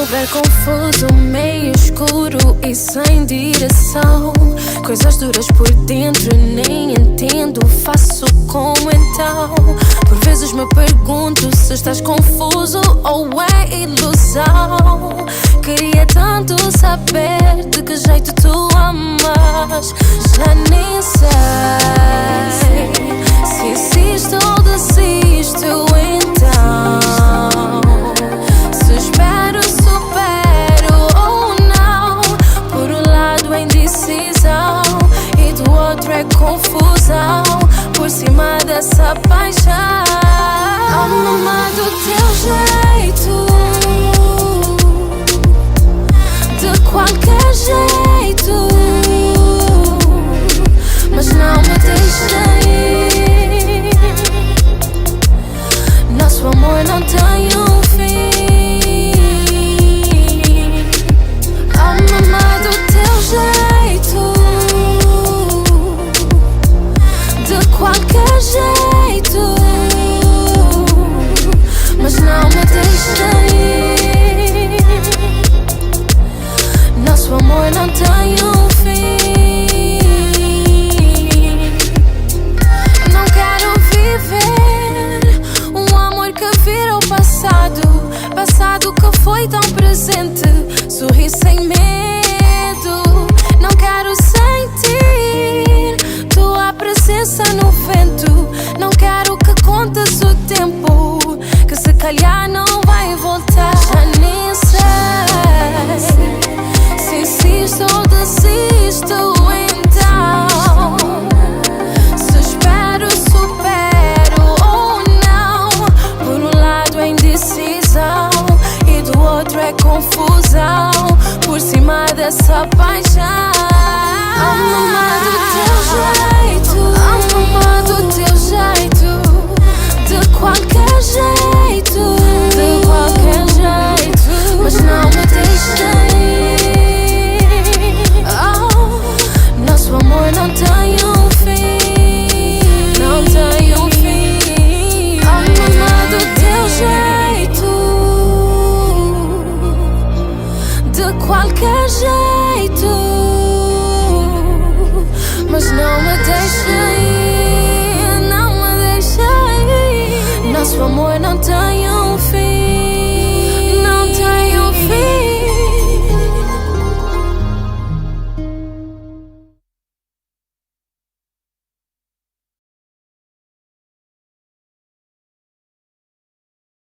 lugar confuso, meio escuro e sem direção. Coisas duras por dentro, nem entendo, faço como então. Por vezes me pergunto se estás confuso ou é ilusão. Queria tanto saber de que jeito tu amas. Já nem sei se insisto ou desisto então. Se espero, supero ou não. Por um lado é indecisão e do outro é confusão. Por cima dessa paixão, amo-me do teu jeito, de qualquer jeito, mas não me deixa ir. Nosso amor não tem um fim. Amo-me do teu jeito, de qualquer jeito, mas não me deixa ir. Nosso amor não tem um fim. Não quero viver um amor que virou passado, passado que foi tão presente. Sorri sem medo. Não quero sentir tua presença no vento. Não quero que contes o tempo, que se calhar não vai voltar. Já nem sei se insisto ou desisto então. Se espero, supero ou não. Por um lado é indecisão e do outro é confusão. Por cima dessa paixão, amo-me do teu jeito, amo-me do teu jeito, de qualquer jeito, de qualquer jeito, mas não me deixa ir. Oh, nosso amor não tem um fim, não tem um fim. Amo-me do teu jeito, de qualquer jeito, mas não me deixa ir, não me deixa ir. Nosso amor não tem